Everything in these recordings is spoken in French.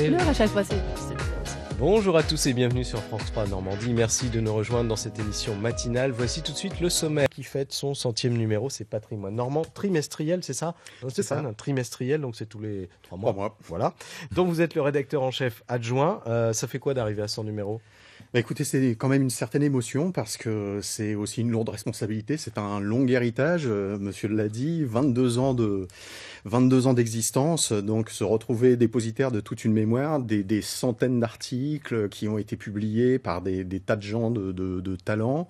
couleurs à chaque fois. Bonjour à tous et bienvenue sur France 3 Normandie. Merci de nous rejoindre dans cette émission matinale. Voici tout de suite le sommaire qui fête son 100e numéro. C'est Patrimoine Normand trimestriel, c'est ça? C'est ça. Un trimestriel, donc c'est tous les 3 mois. 3 mois. Voilà. Donc vous êtes le rédacteur en chef adjoint. Ça fait quoi d'arriver à 100 numéros? Bah écoutez, c'est quand même une certaine émotion parce que c'est aussi une lourde responsabilité. C'est un long héritage, monsieur l'a dit, 22 ans d'existence, donc se retrouver dépositaire de toute une mémoire, des centaines d'articles qui ont été publiés par des tas de gens de talent.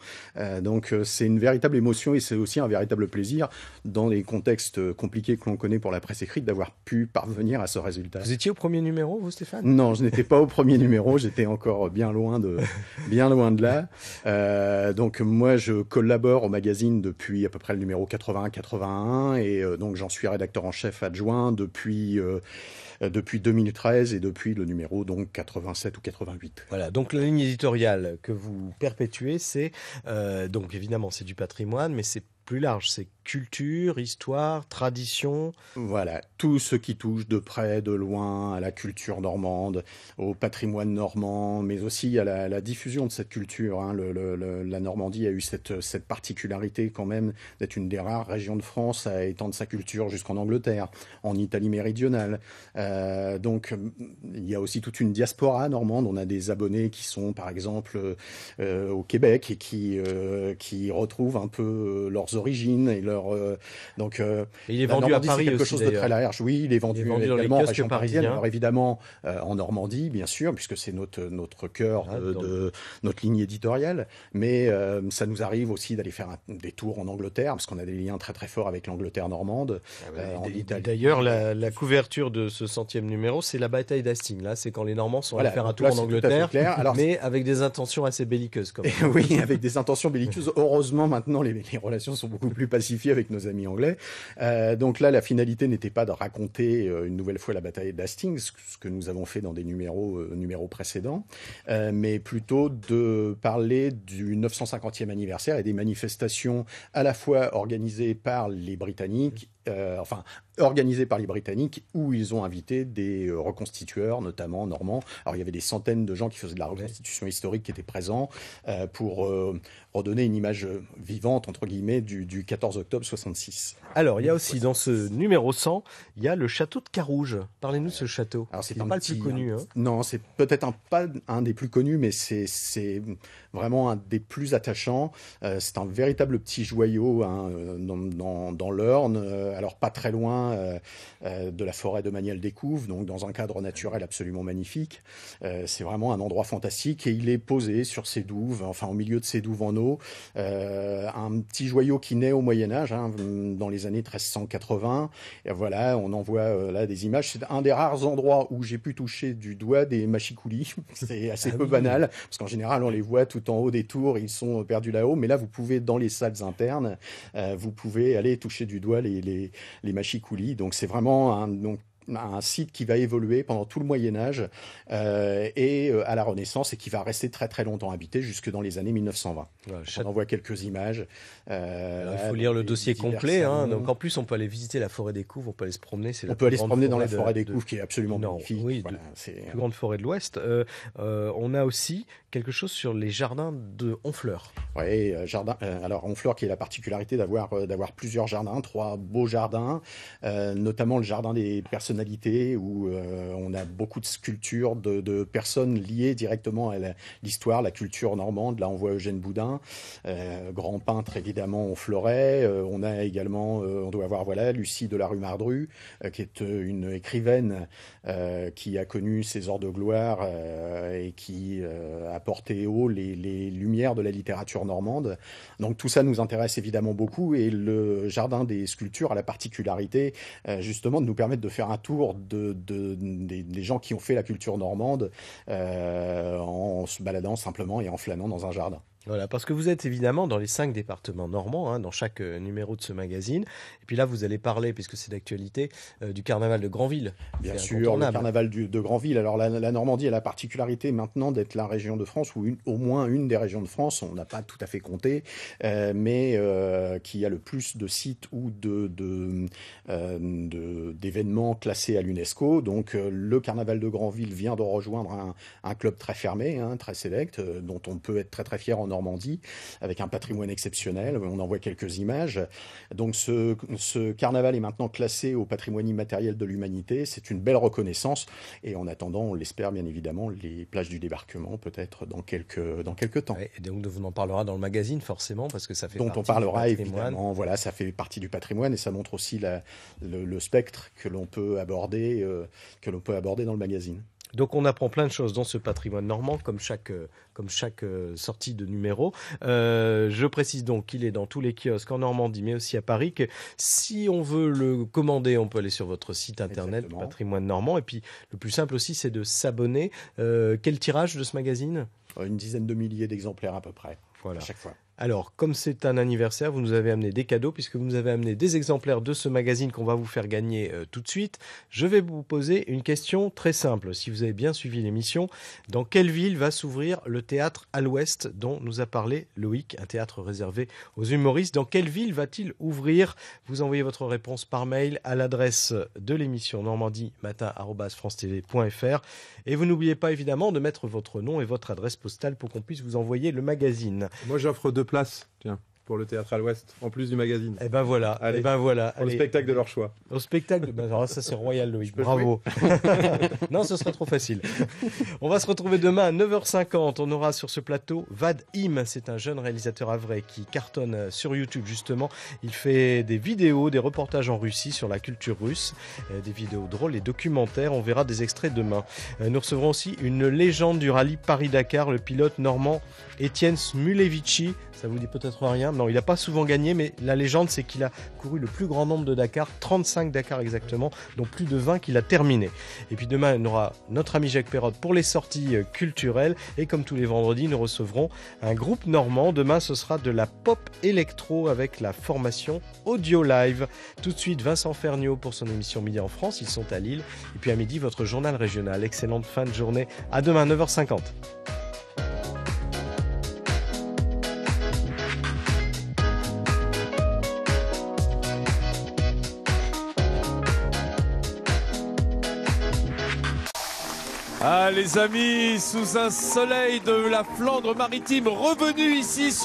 Donc c'est une véritable émotion et c'est aussi un véritable plaisir dans les contextes compliqués que l'on connaît pour la presse écrite d'avoir pu parvenir à ce résultat. Vous étiez au premier numéro, vous, Stéphane? Non, je n'étais pas au premier numéro, j'étais encore bien loin de là. Donc moi, je collabore au magazine depuis à peu près le numéro 80-81 et donc j'en suis rédacteur en chef adjoint depuis 2013 et depuis le numéro donc 87 ou 88. Voilà, donc la ligne éditoriale que vous perpétuez, c'est donc évidemment c'est du patrimoine, mais c'est plus large, c'est culture, histoire, tradition. Voilà, tout ce qui touche de près, de loin, à la culture normande, au patrimoine normand, mais aussi à la diffusion de cette culture. Hein. La Normandie a eu cette particularité quand même d'être une des rares régions de France à étendre sa culture jusqu'en Angleterre, en Italie méridionale. Donc il y a aussi toute une diaspora normande. On a des abonnés qui sont par exemple au Québec et qui retrouvent un peu leurs origines et donc il est vendu à Paris quelque aussi, chose de très large. Oui, il est vendu également en région parisienne. Alors évidemment en Normandie, bien sûr, puisque c'est notre cœur de notre ligne éditoriale. Mais ça nous arrive aussi d'aller faire des tours en Angleterre, parce qu'on a des liens très très forts avec l'Angleterre normande. D'ailleurs, la couverture de ce 100e numéro, c'est la bataille d'Hastings. Là, c'est quand les Normands sont allés faire un tour en Angleterre, mais avec des intentions assez belliqueuses. Quand même. Oui, avec des intentions belliqueuses. Heureusement, maintenant, les relations sont beaucoup plus pacifiées avec nos amis anglais. Donc là, la finalité n'était pas de raconter une nouvelle fois la bataille d'Hastings, ce que nous avons fait dans des numéros précédents, mais plutôt de parler du 950e anniversaire et des manifestations à la fois organisées par les Britanniques, où ils ont invité des reconstitueurs, notamment normands. Alors il y avait des centaines de gens qui faisaient de la reconstitution historique qui étaient présents pour redonner une image vivante, entre guillemets, du 14 octobre 66. Alors il y a aussi dans ce numéro 100, il y a le château de Carouge. Parlez-nous de ce château. Alors c'est pas le plus connu. Hein. Non, c'est peut-être pas un des plus connus, mais c'est vraiment un des plus attachants. C'est un véritable petit joyau dans l'Eurne, alors pas très loin de la forêt de Maniel-Découvre, donc dans un cadre naturel absolument magnifique. C'est vraiment un endroit fantastique et il est posé sur ces douves, enfin au milieu de ces douves en eau, un petit joyau qui naît au Moyen-Âge, dans les années 1380. Et voilà, on en voit là des images. C'est un des rares endroits où j'ai pu toucher du doigt des machicoulis. C'est assez peu banal, parce qu'en général, on les voit tout en haut des tours, ils sont perdus là-haut. Mais là, vous pouvez, dans les salles internes, vous pouvez aller toucher du doigt les machicoulis. Donc c'est vraiment un site qui va évoluer pendant tout le Moyen-Âge et à la Renaissance et qui va rester très très longtemps habité jusque dans les années 1920. On en voit quelques images. Il faut lire le dossier complet. Donc en plus, on peut aller visiter la forêt des Couves, on peut aller se promener. On peut aller se promener dans la forêt des Couves qui est absolument magnifique. Oui, c'est la plus grande forêt de l'Ouest. On a aussi quelque chose sur les jardins de Honfleur. Oui, alors Honfleur qui a la particularité d'avoir plusieurs jardins, 3 beaux jardins, notamment le jardin des personnalités où on a beaucoup de sculptures de personnes liées directement à l'histoire, la culture normande. Là, on voit Eugène Boudin, grand peintre évidemment honfleurais. On a également, on doit avoir Lucie de la rue Mardru, qui est une écrivaine qui a connu ses heures de gloire et qui a porté haut les lumières de la littérature normande. Donc tout ça nous intéresse évidemment beaucoup et le jardin des sculptures a la particularité justement de nous permettre de faire un tour des gens qui ont fait la culture normande en se baladant simplement et en flânant dans un jardin. Voilà, parce que vous êtes évidemment dans les 5 départements normands, hein, dans chaque numéro de ce magazine. Et puis là, vous allez parler, puisque c'est d'actualité, du carnaval de Granville. Bien C'est sûr, le incontournable. carnaval de Granville. Alors la Normandie a la particularité maintenant d'être la région de France, ou au moins une des régions de France, on n'a pas tout à fait compté, mais qui a le plus de sites ou d'événements classés à l'UNESCO. Donc le carnaval de Granville vient de rejoindre un club très fermé, hein, très sélect, dont on peut être très très fier en Normandie, avec un patrimoine exceptionnel. On en voit quelques images. Donc ce carnaval est maintenant classé au patrimoine immatériel de l'humanité. C'est une belle reconnaissance. Et en attendant, on l'espère bien évidemment, les plages du débarquement peut-être dans quelques temps. Ouais, et donc on en parlera dans le magazine forcément, parce que ça fait Dont partie on parlera du patrimoine. évidemment. Voilà, ça fait partie du patrimoine et ça montre aussi le spectre que l'on peut aborder dans le magazine. Donc on apprend plein de choses dans ce patrimoine normand, comme chaque sortie de numéro. Je précise donc qu'il est dans tous les kiosques en Normandie, mais aussi à Paris, que si on veut le commander, on peut aller sur votre site internet, Exactement. Patrimoine Normand. Et puis le plus simple aussi, c'est de s'abonner. Quel tirage de ce magazine ? Une dizaine de milliers d'exemplaires à peu près, Voilà. à chaque fois. Alors, comme c'est un anniversaire, vous nous avez amené des cadeaux, puisque vous nous avez amené des exemplaires de ce magazine qu'on va vous faire gagner tout de suite. Je vais vous poser une question très simple. Si vous avez bien suivi l'émission, dans quelle ville va s'ouvrir le théâtre à l'Ouest dont nous a parlé Loïc, un théâtre réservé aux humoristes? Dans quelle ville va-t-il ouvrir? Vous envoyez votre réponse par mail à l'adresse de l'émission normandie-matin@francetv.fr. Et vous n'oubliez pas évidemment de mettre votre nom et votre adresse postale pour qu'on puisse vous envoyer le magazine. Moi, j'offre 2 places, tiens, pour le théâtre à l'Ouest, en plus du magazine. Et ben voilà, Allez. et ben voilà. Pour le Allez. spectacle de leur choix. Au spectacle, ben alors ça c'est royal Loïc, peux bravo. Non, ce serait trop facile. On va se retrouver demain à 9h50. On aura sur ce plateau Vadim, c'est un jeune réalisateur havrais qui cartonne sur YouTube justement. Il fait des vidéos, des reportages en Russie sur la culture russe, des vidéos drôles et documentaires. On verra des extraits demain. Nous recevrons aussi une légende du rallye Paris-Dakar, le pilote normand Étienne Smulevici. Ça vous dit peut-être rien? Non, il n'a pas souvent gagné, mais la légende, c'est qu'il a couru le plus grand nombre de Dakar, 35 Dakar exactement, dont plus de 20 qu'il a terminé. Et puis demain, on aura notre ami Jacques Perrotte pour les sorties culturelles. Et comme tous les vendredis, nous recevrons un groupe normand. Demain, ce sera de la pop électro avec la formation Audio Live. Tout de suite, Vincent Ferniaud pour son émission Midi en France. Ils sont à Lille. Et puis à midi, votre journal régional. Excellente fin de journée. À demain, 9h50. Ah les amis, sous un soleil de la Flandre maritime, revenu ici sur